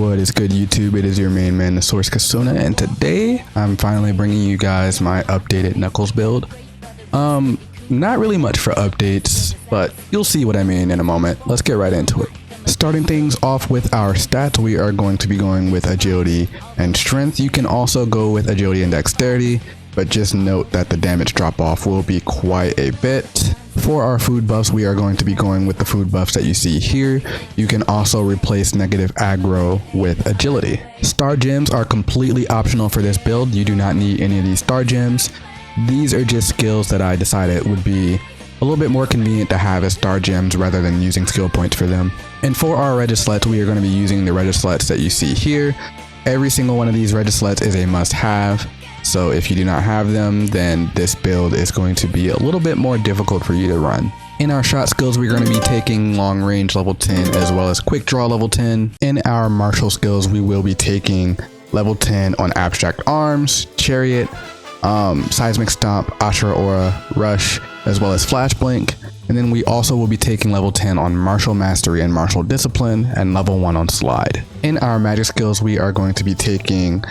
What is good, YouTube? It is your main man, the Source Kasuna, and today I'm finally bringing you guys my updated Knuckles build. Not really much for updates, but you'll see what I mean in a moment. Let's get right into it. Starting things off with our stats, we are going to be going with agility and strength. You can also go with agility and dexterity, but just note that the damage drop off will be quite a bit. For our food buffs, we are going to be going with the food buffs that you see here. You can also replace negative aggro with agility. Star gems are completely optional for this build. You do not need any of these star gems. These are just skills that I decided would be a little bit more convenient to have as star gems rather than using skill points for them. And for our Regislets, we are going to be using the Regislets that you see here. Every single one of these Regislets is a must-have. So if you do not have them, then this build is going to be a little bit more difficult for you to run. In our shot skills, we're going to be taking long range level 10 as well as quick draw level 10. In our martial skills, we will be taking level 10 on abstract arms, chariot, seismic stomp, Ashura aura, rush, as well as flash blink. And then we also will be taking level 10 on martial mastery and martial discipline, and level 1 on slide. In our magic skills, we are going to be taking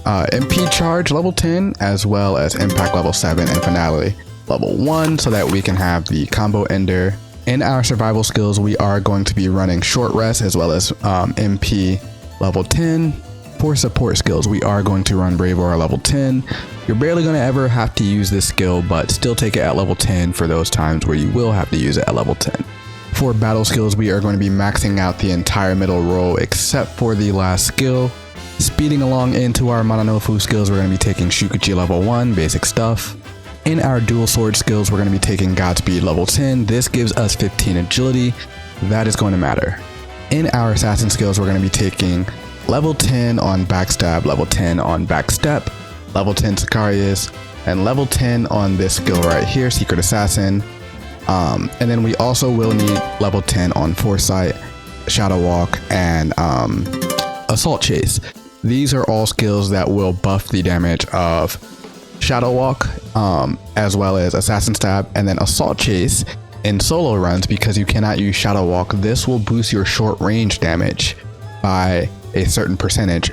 MP charge level 10 as well as impact level 7 and finale level 1 so that we can have the combo ender. In our survival skills, we are going to be running short rest as well as MP level 10. For support skills, we are going to run brave aura level 10. You're barely going to ever have to use this skill, but still take it at level 10 for those times where you will have to use it at level 10. For battle skills, we are going to be maxing out the entire middle row except for the last skill. Speeding along into our Mononofu skills, we're going to be taking Shukuchi level 1, basic stuff. In our dual sword skills, we're going to be taking Godspeed level 10. This gives us 15 agility. That is going to matter. In our assassin skills, we're going to be taking level 10 on backstab, level 10 on backstep, level 10 Sicarius, and level 10 on this skill right here, Secret Assassin. And then we also will need level 10 on Foresight, Shadow Walk, and Assault Chase. These are all skills that will buff the damage of Shadow Walk, as well as Assassin Stab, and then Assault Chase in solo runs. Because you cannot use Shadow Walk, this will boost your short range damage by a certain percentage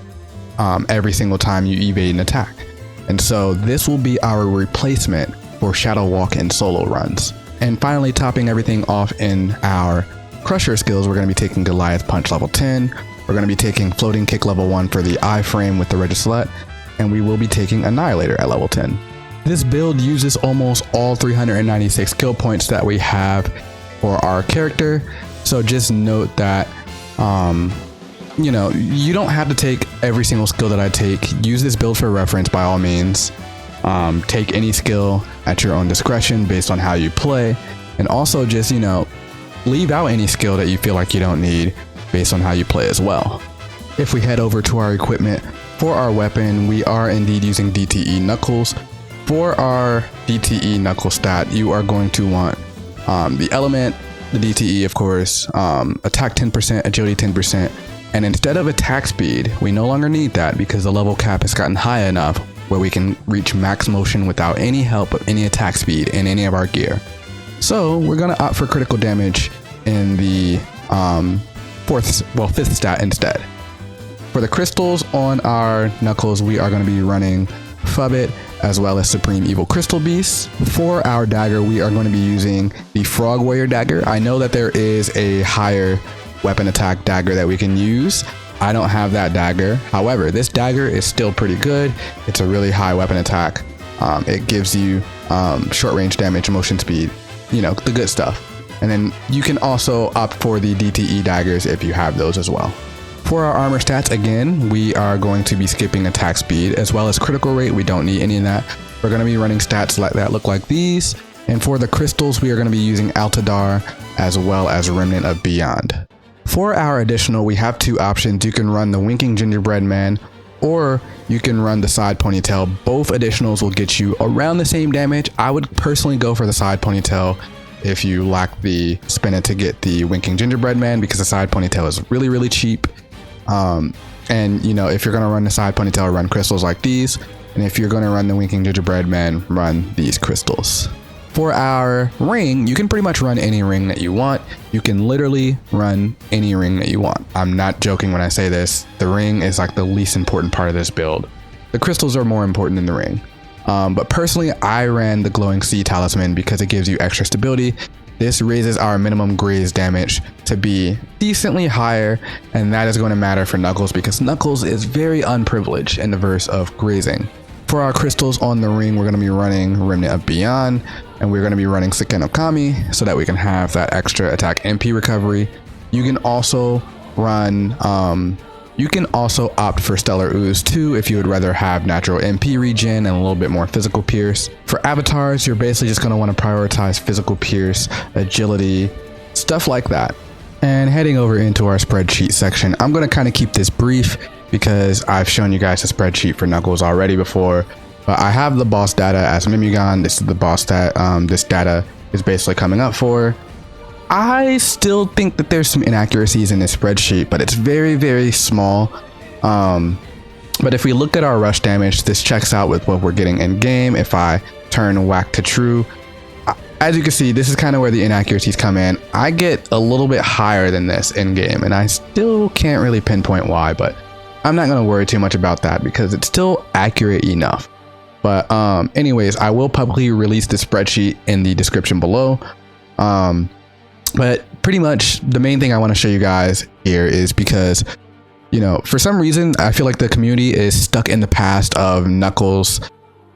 every single time you evade an attack. And so this will be our replacement for Shadow Walk in solo runs. And finally, topping everything off in our Crusher skills, we're going to be taking Goliath Punch level 10. We're going to be taking Floating Kick level 1 for the iframe with the Regislet, and we will be taking Annihilator at level 10. This build uses almost all 396 skill points that we have for our character. So just note that you know, you don't have to take every single skill that I take. Use this build for reference by all means. Take any skill at your own discretion based on how you play. And also just, you know, leave out any skill that you feel like you don't need based on how you play as well. If we head over to our equipment, for our weapon, we are indeed using DTE Knuckles. For our DTE Knuckle stat, you are going to want the element, the DTE of course, attack 10%, agility 10%. And instead of attack speed, we no longer need that because the level cap has gotten high enough where we can reach max motion without any help of any attack speed in any of our gear. So we're going to opt for critical damage in the fifth stat instead. For the crystals on our Knuckles, we are going to be running Fubbit as well as Supreme Evil Crystal Beast. For our dagger, we are going to be using the Frog Warrior dagger. I know that there is a higher weapon attack dagger that we can use. I don't have that dagger. However, this dagger is still pretty good. It's a really high weapon attack. It gives you short range damage, motion speed, you know, the good stuff. And then you can also opt for the DTE daggers if you have those as well. For our armor stats, again, we are going to be skipping attack speed as well as critical rate. We don't need any of that. We're going to be running stats like that look like these. And for the crystals, we are going to be using Altadar as well as Remnant of Beyond. For our additional, we have two options. You can run the Winking Gingerbread Man, or you can run the Side Ponytail. Both additionals will get you around the same damage. I would personally go for the Side Ponytail if you lack the spin it to get the Winking Gingerbread Man, because the Side Ponytail is really, really cheap. And you know, if you're going to run the Side Ponytail, run crystals like these. And if you're going to run the Winking Gingerbread Man, run these crystals. For our ring, you can pretty much run any ring that you want. You can literally run any ring that you want. I'm not joking when I say this. The ring is like the least important part of this build. The crystals are more important than the ring. But personally, I ran the Glowing Sea Talisman because it gives you extra stability. This raises our minimum graze damage to be decently higher, and that is going to matter for Knuckles because Knuckles is very unprivileged in the verse of grazing. For our crystals on the ring, we're going to be running Remnant of Beyond, and we're going to be running Sekken of Kami so that we can have that extra attack MP recovery. You can also run, you can also opt for Stellar Ooze too if you would rather have natural MP regen and a little bit more physical pierce. For avatars, you're basically just going to want to prioritize physical pierce, agility, stuff like that. And heading over into our spreadsheet section, I'm going to kind of keep this brief because I've shown you guys the spreadsheet for Knuckles already before, but I have the boss data as Mimigon. This is the boss that this data is basically coming up for. I still think that there's some inaccuracies in this spreadsheet, but it's very, very small. But if we look at our rush damage, this checks out with what we're getting in game. If I turn whack to true, as you can see, this is kind of where the inaccuracies come in. I get a little bit higher than this in game, and I still can't really pinpoint why, but I'm not going to worry too much about that because it's still accurate enough. But anyways, I will publicly release the spreadsheet in the description below. But pretty much the main thing I want to show you guys here is because, you know, for some reason, I feel like the community is stuck in the past of Knuckles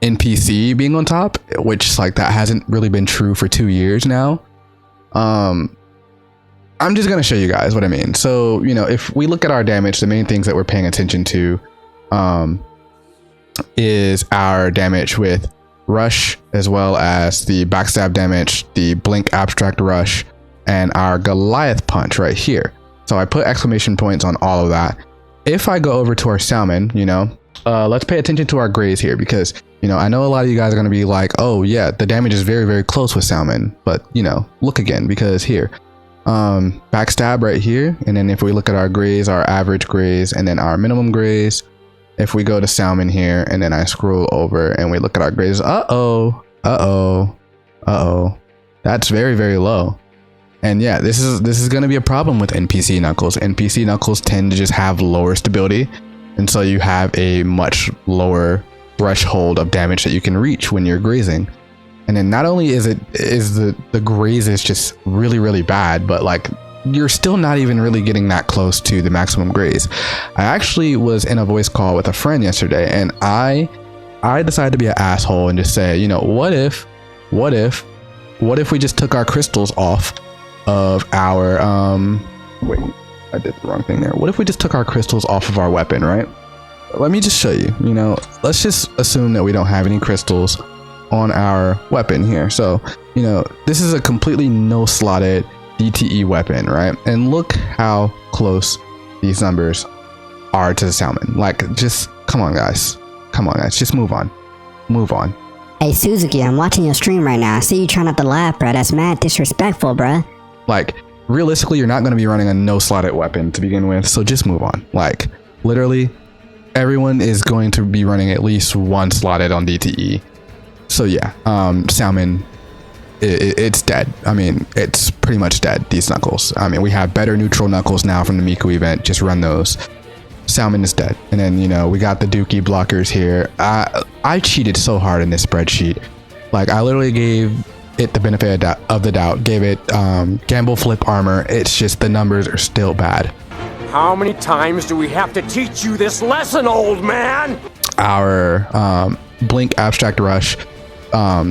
NPC being on top, which like that hasn't really been true for 2 years now. I'm just going to show you guys what I mean. So, you know, if we look at our damage, the main things that we're paying attention to is our damage with rush, as well as the backstab damage, the blink abstract rush, and our Goliath punch right here. So I put exclamation points on all of that. If I go over to our salmon, you know, let's pay attention to our graze here because, you know, I know a lot of you guys are going to be like, oh yeah, the damage is very, very close with salmon, but you know, look again because here, backstab right here. And then if we look at our graze, our average graze, and then our minimum graze, if we go to salmon here and then I scroll over and we look at our graze, that's very, very low. And yeah, this is going to be a problem with NPC Knuckles. NPC Knuckles tend to just have lower stability, and so you have a much lower threshold of damage that you can reach when you're grazing. And then not only is the graze is just really, really bad, but like you're still not even really getting that close to the maximum graze. I actually was in a voice call with a friend yesterday, and I decided to be an asshole and just say, you know, what if we just took our crystals off of our wait, I did the wrong thing there. What if we just took our crystals off of our weapon, right? Let me just show you. You know, let's just assume that we don't have any crystals on our weapon here. So, you know, this is a completely no slotted DTE weapon, right? And look how close these numbers are to the salmon. Like, just come on guys, just move on. Hey Suzuki, I'm watching your stream right now. I see you trying not to laugh, bro. That's mad disrespectful, bro. Like, realistically, you're not going to be running a no slotted weapon to begin with, so just move on. Like, literally everyone is going to be running at least one slotted on DTE. So yeah, salmon, it's dead. I mean, it's pretty much dead, these Knuckles. I mean, we have better neutral Knuckles now from the Miku event. Just run those. Salmon is dead. And then, you know, we got the Dookie blockers here. I cheated so hard in this spreadsheet. Like, I literally gave it the benefit of the doubt, gave it gamble flip armor. It's just the numbers are still bad. How many times do we have to teach you this lesson, old man? Our blink abstract rush.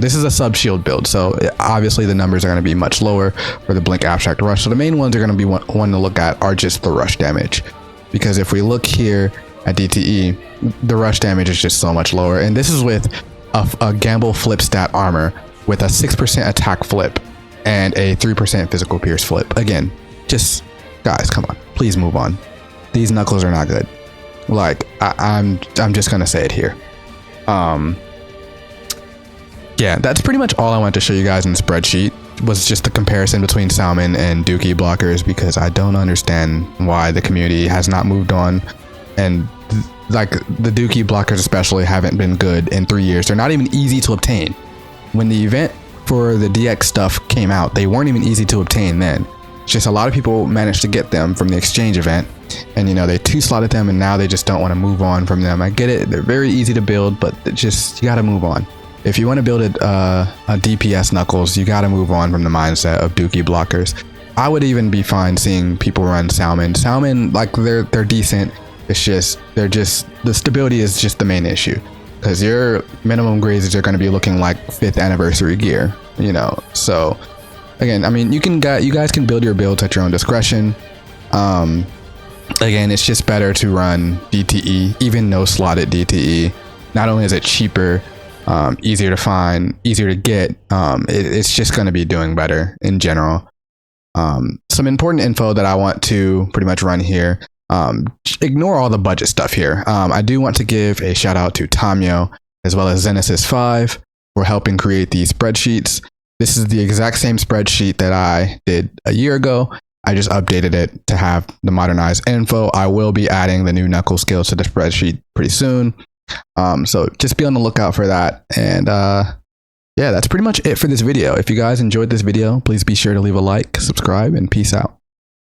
This is a sub shield build, so obviously the numbers are going to be much lower for the blink abstract rush. So the main ones are going to be one to look at are just the rush damage, because if we look here at DTE, the rush damage is just so much lower. And this is with a gamble flip stat armor with a 6% attack flip and a 3% physical pierce flip. Again, just guys, come on, please move on. These Knuckles are not good. Like, I'm just gonna say it here. Yeah, that's pretty much all I wanted to show you guys in the spreadsheet, was just the comparison between Salmon and Dookie blockers, because I don't understand why the community has not moved on. And like, the Dookie blockers especially haven't been good in 3 years. They're not even easy to obtain. When the event for the DX stuff came out, they weren't even easy to obtain then. It's just a lot of people managed to get them from the exchange event, and you know, they 2-slotted them, and now they just don't want to move on from them. I get it, they're very easy to build, but just, you gotta move on. If you want to build a DPS Knuckles, you gotta move on from the mindset of Dookie blockers. I would even be fine seeing people run Salmon. Salmon, like, they're decent. It's just, the stability is just the main issue. Because your minimum grades are going to be looking like 5th anniversary gear, you know. So again, I mean, you guys can build your builds at your own discretion. Again, it's just better to run DTE, even no slotted DTE. Not only is it cheaper, easier to find, easier to get, it's just going to be doing better in general. Some important info that I want to pretty much run here. Ignore all the budget stuff here. I do want to give a shout out to Tamio as well as Zenesis5 for helping create these spreadsheets. This is the exact same spreadsheet that I did a year ago. I just updated it to have the modernized info. I will be adding the new knuckle skills to the spreadsheet pretty soon. So just be on the lookout for that. And yeah, that's pretty much it for this video. If you guys enjoyed this video, please be sure to leave a like, subscribe, and peace out.